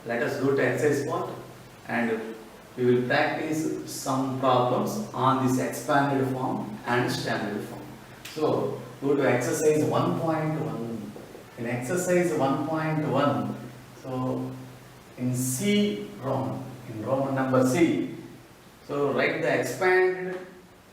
let us go to exercise part and we will practice some problems on this expanded form and standard form. So go to exercise 1.1. In exercise 1.1, so in C Roman, in Roman number C, so write the expanded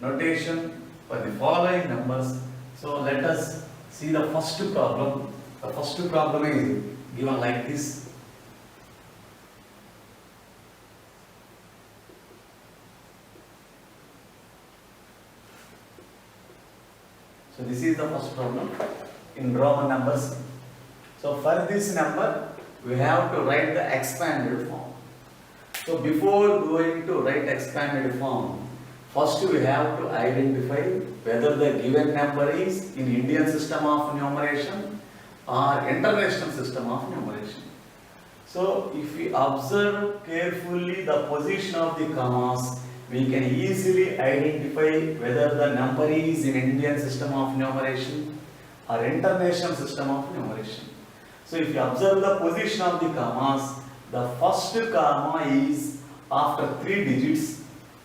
notation for the following numbers. So let us see the first problem. The first problem is given like this. So this is the first problem in Roman numbers. So for this number, we have to write the expanded form. So before going to write expanded form, first we have to identify whether the given number is in Indian system of numeration or international system of numeration. So if we observe carefully the position of the commas, we can easily identify whether the number is in Indian system of numeration or international system of numeration. So if you observe the position of the commas, the first comma is after 3 digits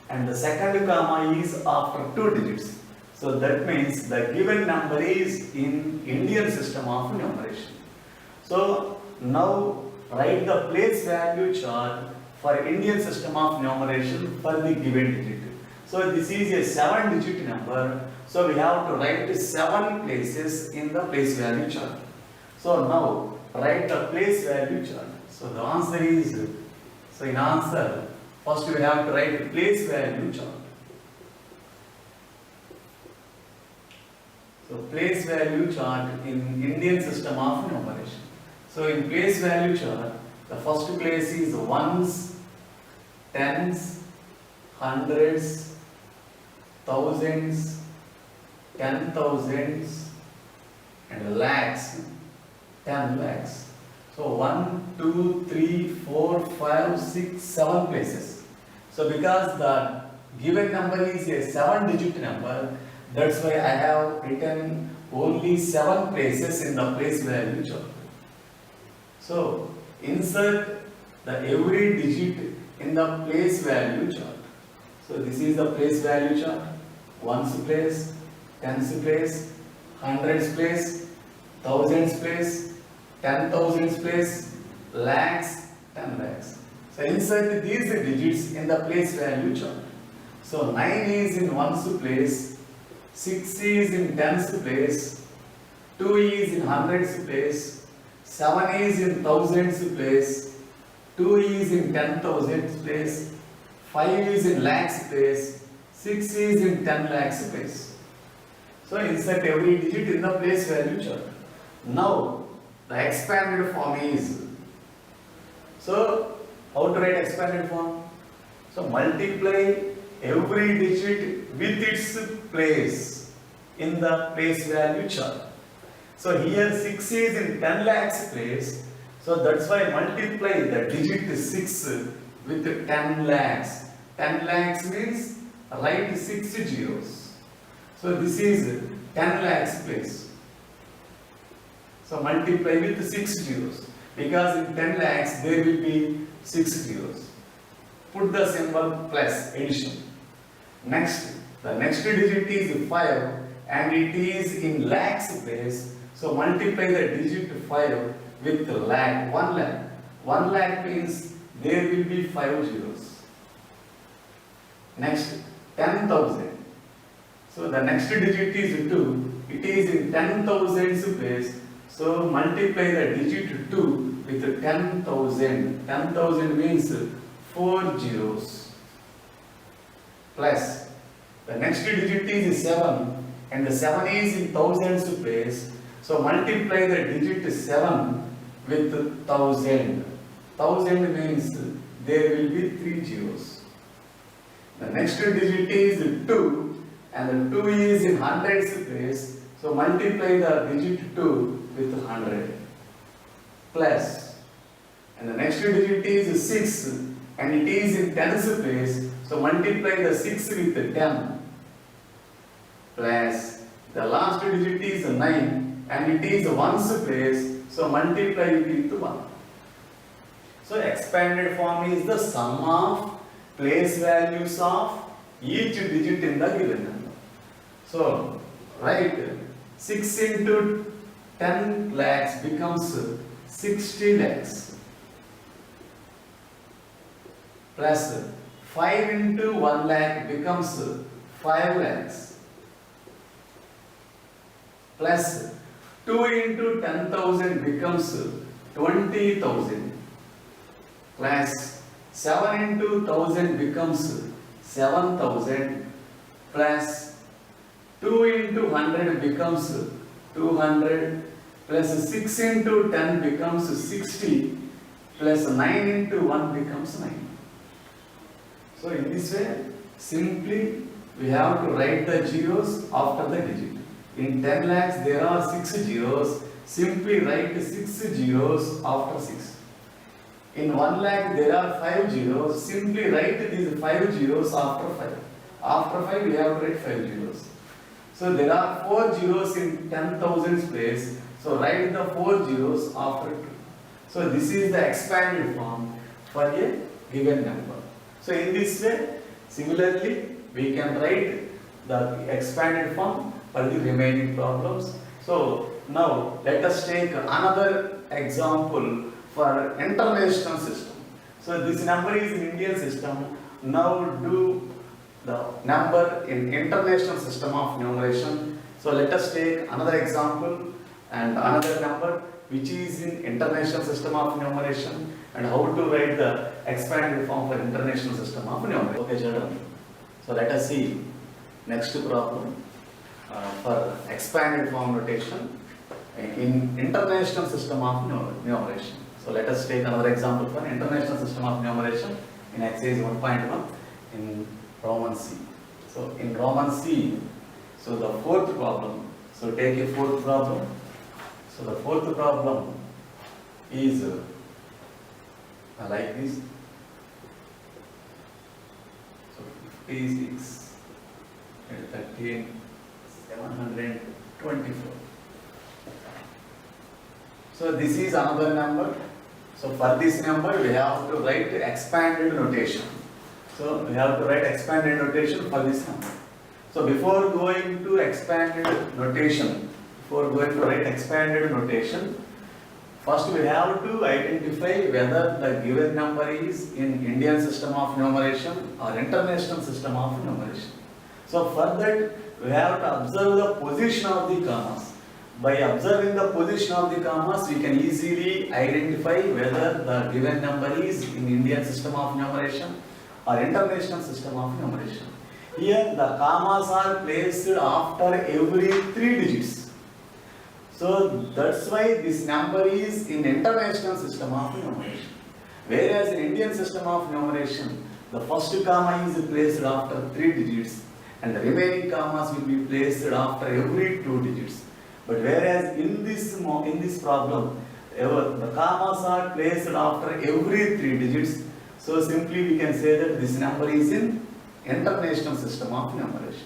and the second comma is after 2 digits. So that means the given number is in Indian system of numeration. So now write the place value chart for Indian system of numeration for the given digit. So this is a 7-digit number. So we have to write 7 places in the place value chart. So now write the place value chart. So the answer is, so in answer, first we have to write the place value chart. So place value chart in Indian system of numeration. So in place value chart, the first place is ones, tens, hundreds, thousands, 10,000s and lakhs, 10 lakhs. So 1, 2, 3, 4, 5, 6, 7 places. So because the given number is a 7-digit number, that's why I have written only 7 places in the place value chart. So insert the every digit in the place value chart. So this is the place value chart. Ones place, tens place, hundreds place, thousands place, 10,000s place, lakhs, 10 lakhs. So insert these digits in the place value chart. So 9 is in ones place, 6 is in tens place, 2 is in hundreds place, 7 is in thousands place, 2 is in 10,000s place, 5 is in lakhs place, 6 is in 10 lakhs place. So insert every digit in the place value chart. Now the expanded form is, so how to write expanded form? So multiply every digit with its place in the place value chart. So here 6 is in 10 lakhs place, so that's why multiply the digit 6 with 10 lakhs. 10 lakhs means write 6 zeros. So this is 10 lakhs place. So multiply with 6 zeros, because in 10 lakhs there will be 6 zeros. Put the symbol plus addition. Next, the next digit is 5 and it is in lakhs place. So multiply the digit 5 with lakh, 1 lakh. 1 lakh means there will be 5 zeros. Next, 10,000. So the next digit is 2. It is in 10,000s place. So multiply the digit 2 with 10,000. 10,000 means 4 zeros. Plus, the next digit is 7 and the 7 is in thousands place. So multiply the digit 7 with 1,000. 1,000 means there will be 3 zeros. The next digit is 2 and the 2 is in hundreds place. So multiply the digit 2 with 100. Plus, and the next digit is 6 and it is in tens place. So multiply the 6 with 10. Plus, the last digit is 9 and it is ones place. So multiply it with 1. So expanded form is the sum of place values of each digit in the given number. So write 6 into 10 lakhs becomes 60 lakhs plus 5 into 1 lakh becomes 5 lakhs plus 2 into 10,000 becomes 20,000 plus 7 into 1,000 becomes 7,000 plus 2 into 100 becomes 200 plus 6 into 10 becomes 60 plus 9 into 1 becomes 9. So in this way, simply we have to write the zeros after the digit. In 10 lakhs there are 6 zeros, simply write 6 zeros after 6. In 1 lakh there are 5 zeros, simply write these 5 zeros after 5. After 5 we have to write 5 zeros. So there are 4 zeros in 10,000 place, so write the 4 zeros after 2. So this is the expanded form for a given number. So in this way, similarly, we can write the expanded form for the remaining problems. So now let us take another example for international system. So this number is in Indian system. Now do the number in international system of numeration. So let us take another example and another number which is in international system of numeration, and how to write the expanded form for international system of numeration. Okay, children. So let us see next problem for expanded form notation in international system of numeration. So let us take another example for international system of numeration in exercise 1.1 in Roman C. So in Roman C, so the fourth problem. So take a fourth problem. So the fourth problem is like this. So 56 and 13, 724. So this is another number. So for this number we have to write expanded notation. So we have to write expanded notation for this number. So before going to expanded notation, first we have to identify whether the given number is in Indian system of numeration or international system of numeration. So for that we have to observe the position of the commas. By observing the position of the commas, we can easily identify whether the given number is in Indian system of numeration or international system of numeration. Here the commas are placed after every 3 digits. So that's why this number is in international system of numeration. Whereas in Indian system of numeration, the first comma is placed after 3 digits and the remaining commas will be placed after every 2 digits. But whereas in this problem, the commas are placed after every 3 digits. So simply we can say that this number is in international system of numeration.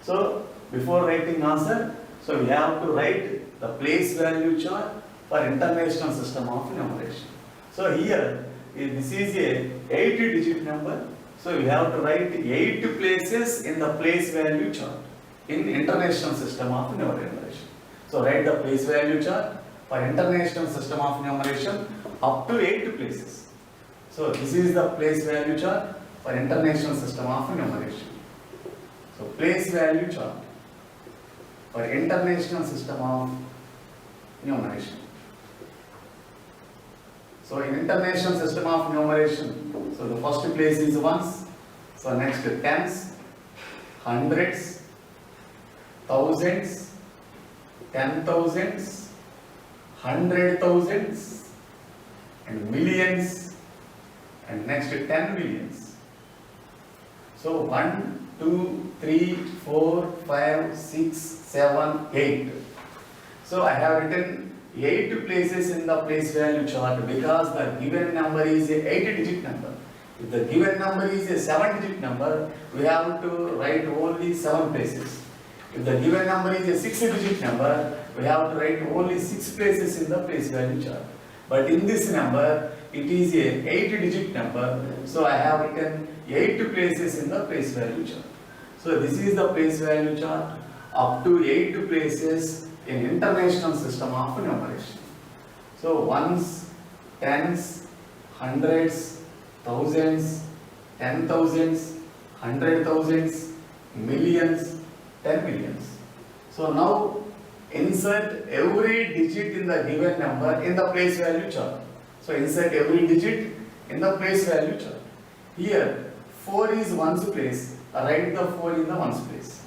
So before writing answer, so we have to write the place value chart for international system of numeration. So here, this is a 8-digit number. So we have to write 8 places in the place value chart in international system of numeration. So write the place value chart for international system of numeration up to 8 places. So this is the place value chart for international system of numeration. So place value chart for international system of numeration. So in international system of numeration, so the first place is ones, so next tens, hundreds, thousands, 10,000s, 100,000s, and millions, and next 10 millions. So 1, 2, 3, 4, 5, 6, 7, 8. So I have written 8 places in the place value chart because the given number is a 8-digit number. If the given number is a 7-digit number, we have to write only 7 places. If the given number is a 6-digit number, we have to write only 6 places in the place value chart. But in this number, it is a 8-digit number, so I have written 8 places in the place value chart. So this is the place value chart up to 8 places in International System of Numeration. So ones, tens, hundreds, thousands, 10,000s, 100,000s, millions, 10 millions. So now insert every digit in the given number in the place value chart. So insert every digit in the place value chart. Here 4 is ones place, write the 4 in the ones place.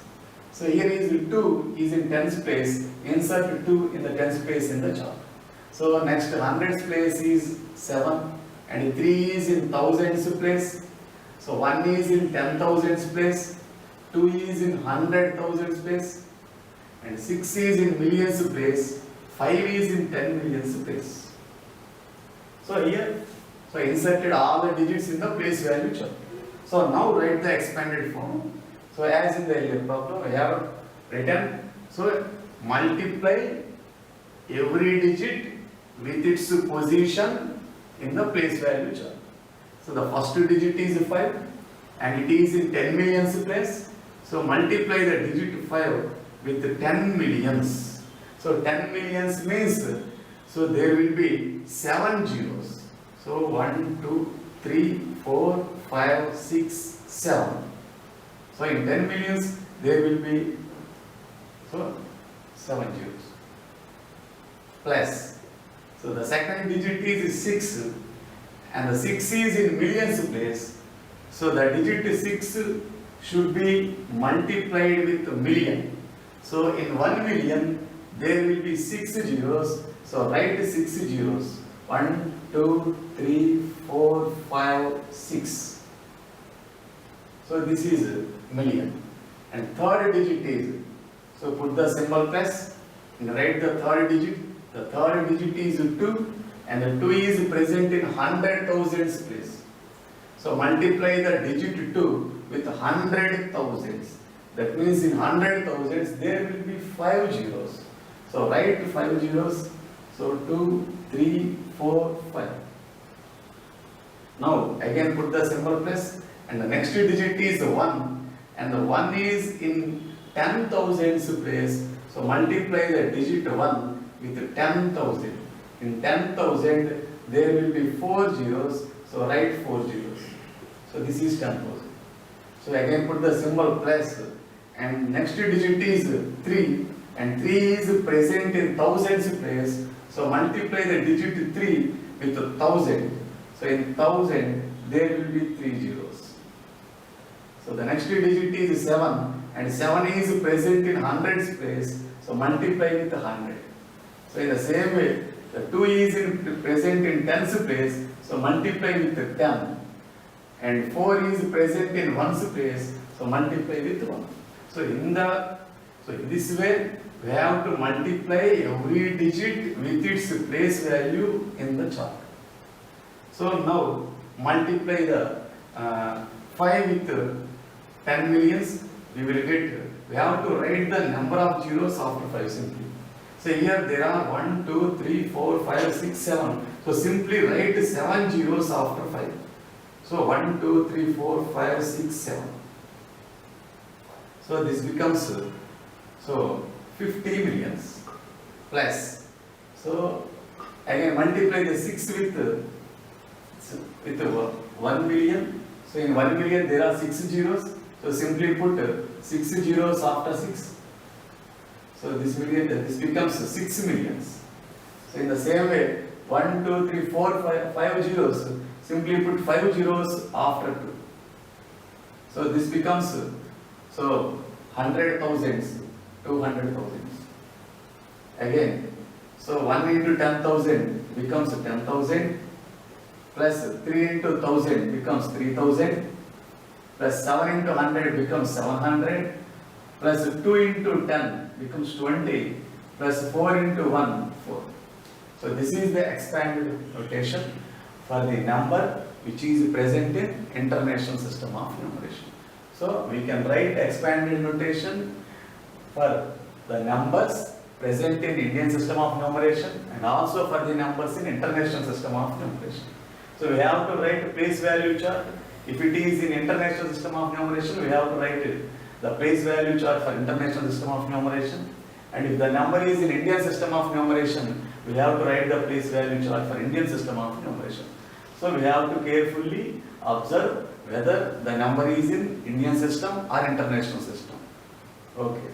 So here is 2 is in tens place, insert 2 in the tens place in the chart. So next hundreds place is 7 and 3 is in thousands place. So 1 is in 10,000s place, 2 is in 100,000s place, and 6 is in millions place, 5 is in 10 millions place. So here, so inserted all the digits in the place value chart. So now write the expanded form. So as in the earlier problem, I have written, so multiply every digit with its position in the place value chart. So the first digit is 5 and it is in 10 millions place. So multiply the digit 5 with 10 millions. So 10 millions means, so there will be 7 zeros. So 1, 2, 3, 4, 5, 6, 7. So in 10 millions there will be, so 7 zeros. Plus, so the second digit is 6 and the 6 is in millions place. So the digit 6 should be multiplied with a million. So in 1 million there will be 6 zeros. So write 6 zeros. 1, 2, 3, 4, 5, 6. So this is million. And third digit is, so put the symbol plus and write the third digit. The third digit is 2 and the 2 is present in 100,000s place. So multiply the digit 2 with 100,000s. That means in 100,000s there will be 5 zeros. So write 5 zeros. So 2, 3, 4, 5. Now again put the symbol plus and the next digit is 1 and the 1 is in 10,000s place. So multiply the digit 1 with 10,000. In 10,000 there will be 4 zeros. So write 4 zeros. So this is 10,000. So again put the symbol plus and next digit is 3 and 3 is present in thousands place. So multiply the digit 3 with 1,000. So in 1,000 there will be 3 zeros. So the next digit is 7 and 7 is present in hundreds place. So multiply with 100. So in the same way, the 2 is present in tens place. So multiply with 10. And 4 is present in ones place. So multiply with 1. So in this way, we have to multiply every digit with its place value in the chart. So now multiply the 5 with 10 millions. We have to write the number of zeros after 5 simply. So here there are 1, 2, 3, 4, 5, 6, 7. So simply write 7 zeros after 5. So 1, 2, 3, 4, 5, 6, 7. So this becomes 50 millions plus. So again multiply the 6 with 1 million. So in 1 million there are 6 zeros. So simply put 6 zeros after 6. So this becomes 6 millions. So in the same way, 1, 2, 3, 4, 5 zeros. Simply put 5 zeros after 2. So this becomes 100,000s, 200,000s. Again, so 1 into 10,000 becomes 10,000 plus 3 into 1,000 becomes 3,000 plus 7 into 100 becomes 700 plus 2 into 10 becomes 20 plus 4 into 1, 4. So this is the expanded notation for the number which is present in International System of Numeration. So we can write expanded notation for the numbers present in Indian system of numeration and also for the numbers in international system of numeration. So we have to write place value chart. If it is in international system of numeration, we have to write the place value chart for international system of numeration. And if the number is in Indian system of numeration, we have to write the place value chart for Indian system of numeration. So we have to carefully observe whether the number is in Indian system or international system. Okay.